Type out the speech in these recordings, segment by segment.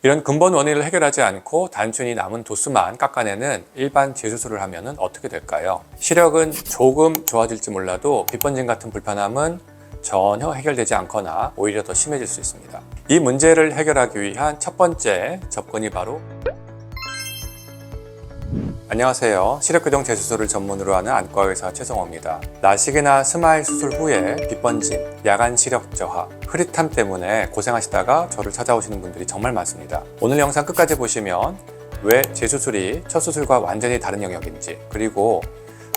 이런 근본 원인을 해결하지 않고 단순히 남은 도수만 깎아내는 일반 재수술을 하면 어떻게 될까요? 시력은 조금 좋아질지 몰라도 빛번짐 같은 불편함은 전혀 해결되지 않거나 오히려 더 심해질 수 있습니다. 이 문제를 해결하기 위한 첫 번째 접근이 바로 안녕하세요. 시력교정 재수술을 전문으로 하는 안과의사 최성호입니다. 라식이나 스마일 수술 후에 빛번짐, 야간 시력 저하, 흐릿함 때문에 고생하시다가 저를 찾아오시는 분들이 정말 많습니다. 오늘 영상 끝까지 보시면 왜 재수술이 첫 수술과 완전히 다른 영역인지, 그리고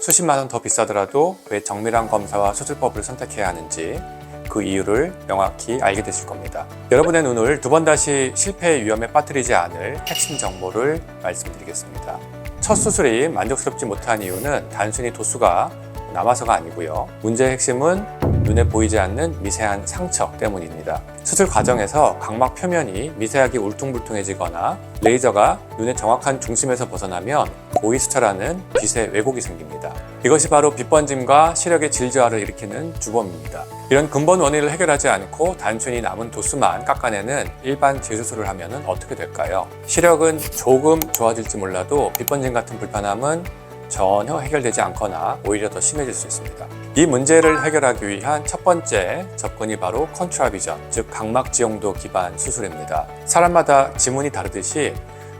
수십만 원 더 비싸더라도 왜 정밀한 검사와 수술법을 선택해야 하는지 그 이유를 명확히 알게 되실 겁니다. 여러분의 눈을 두 번 다시 실패의 위험에 빠뜨리지 않을 핵심 정보를 말씀드리겠습니다. 첫 수술이 만족스럽지 못한 이유는 단순히 도수가 남아서가 아니고요. 문제의 핵심은 눈에 보이지 않는 미세한 상처 때문입니다. 수술 과정에서 각막 표면이 미세하게 울퉁불퉁해지거나 레이저가 눈의 정확한 중심에서 벗어나면 고위수처라는 빛의 왜곡이 생깁니다. 이것이 바로 빛번짐과 시력의 질 저하를 일으키는 주범입니다. 이런 근본 원인을 해결하지 않고 단순히 남은 도수만 깎아내는 일반 재수술을 하면 어떻게 될까요? 시력은 조금 좋아질지 몰라도 빛번짐 같은 불편함은 전혀 해결되지 않거나 오히려 더 심해질 수 있습니다. 이 문제를 해결하기 위한 첫 번째 접근이 바로 컨트라비전, 즉 각막 지용도 기반 수술입니다. 사람마다 지문이 다르듯이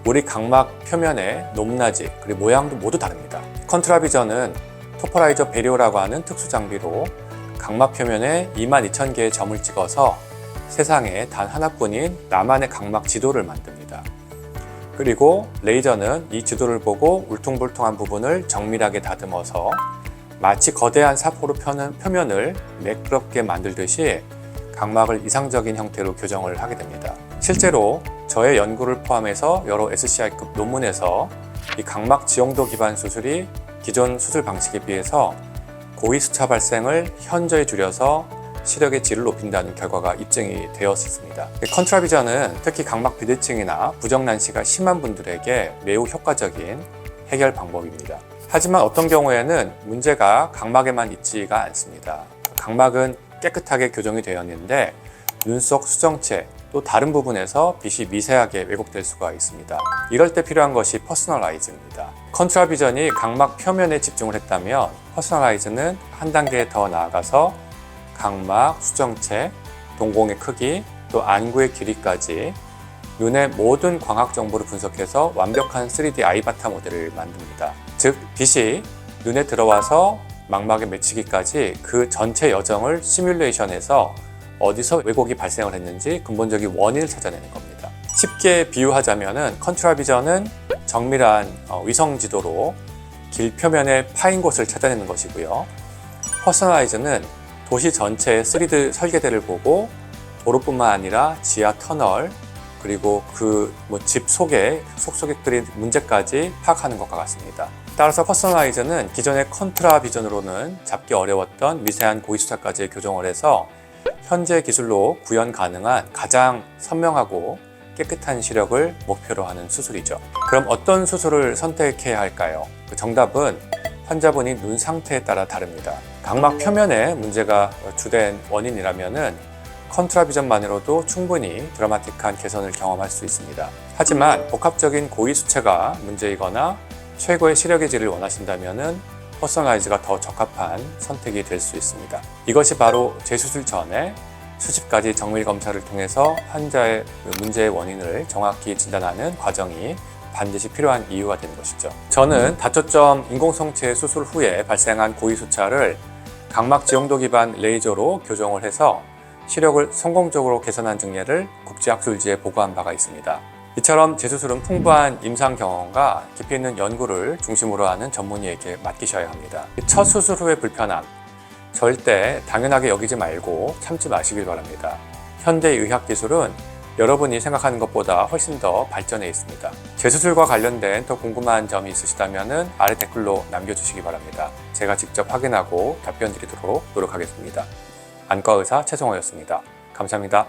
우리 각막 표면의 높낮이 그리고 모양도 모두 다릅니다. 컨트라비전은 토포라이저 베리오라고 하는 특수 장비로 각막 표면에 22,000개의 점을 찍어서 세상에 단 하나뿐인 나만의 각막 지도를 만듭니다. 그리고 레이저는 이 지도를 보고 울퉁불퉁한 부분을 정밀하게 다듬어서 마치 거대한 사포로 펴는 표면을 매끄럽게 만들듯이 각막을 이상적인 형태로 교정을 하게 됩니다. 실제로 저의 연구를 포함해서 여러 SCI급 논문에서 이 각막 지용도 기반 수술이 기존 수술 방식에 비해서 고위수차 발생을 현저히 줄여서 시력의 질을 높인다는 결과가 입증이 되었습니다. 컨트라비전은 특히 각막 비대칭이나 부정난시가 심한 분들에게 매우 효과적인 해결 방법입니다. 하지만 어떤 경우에는 문제가 각막에만 있지가 않습니다. 각막은 깨끗하게 교정이 되어 있는데 눈속 수정체 또 다른 부분에서 빛이 미세하게 왜곡될 수가 있습니다. 이럴 때 필요한 것이 퍼스널라이즈입니다. 컨트라비전이 각막 표면에 집중을 했다면 퍼스널라이즈는 한 단계 더 나아가서 각막, 수정체, 동공의 크기, 또 안구의 길이까지 눈의 모든 광학 정보를 분석해서 완벽한 3D 아이바타 모델을 만듭니다. 즉, 빛이 눈에 들어와서 망막에 맺히기까지 그 전체 여정을 시뮬레이션해서 어디서 왜곡이 발생을 했는지 근본적인 원인을 찾아내는 겁니다. 쉽게 비유하자면 컨트라비전은 정밀한 위성 지도로 길 표면에 파인 곳을 찾아내는 것이고요. 퍼스널라이즈는 도시 전체의 3D 설계대를 보고 도로뿐만 아니라 지하 터널 그리고 그 집 속에 속속액들의 문제까지 파악하는 것과 같습니다. 따라서 퍼스널라이즈는 기존의 컨트라비전으로는 잡기 어려웠던 미세한 고위수차까지 교정을 해서 현재 기술로 구현 가능한 가장 선명하고 깨끗한 시력을 목표로 하는 수술이죠. 그럼 어떤 수술을 선택해야 할까요? 그 정답은 환자분이 눈 상태에 따라 다릅니다. 각막 표면에 문제가 주된 원인이라면은 컨트라비전만으로도 충분히 드라마틱한 개선을 경험할 수 있습니다. 하지만 복합적인 고위수채가 문제이거나 최고의 시력의 질을 원하신다면은 퍼스널라이즈가 더 적합한 선택이 될 수 있습니다. 이것이 바로 재수술 전에 수십 가지 정밀 검사를 통해서 환자의 문제의 원인을 정확히 진단하는 과정이 반드시 필요한 이유가 되는 것이죠. 저는 다초점 인공성체 수술 후에 발생한 고위수차를 각막 지용도 기반 레이저로 교정을 해서 시력을 성공적으로 개선한 증례를 국제학술지에 보고한 바가 있습니다. 이처럼 재수술은 풍부한 임상 경험과 깊이 있는 연구를 중심으로 하는 전문의에게 맡기셔야 합니다. 첫 수술 후의 불편함, 절대 당연하게 여기지 말고 참지 마시길 바랍니다. 현대 의학 기술은 여러분이 생각하는 것보다 훨씬 더 발전해 있습니다. 재수술과 관련된 더 궁금한 점이 있으시다면 아래 댓글로 남겨주시기 바랍니다. 제가 직접 확인하고 답변 드리도록 노력하겠습니다. 안과의사 최성호였습니다. 감사합니다.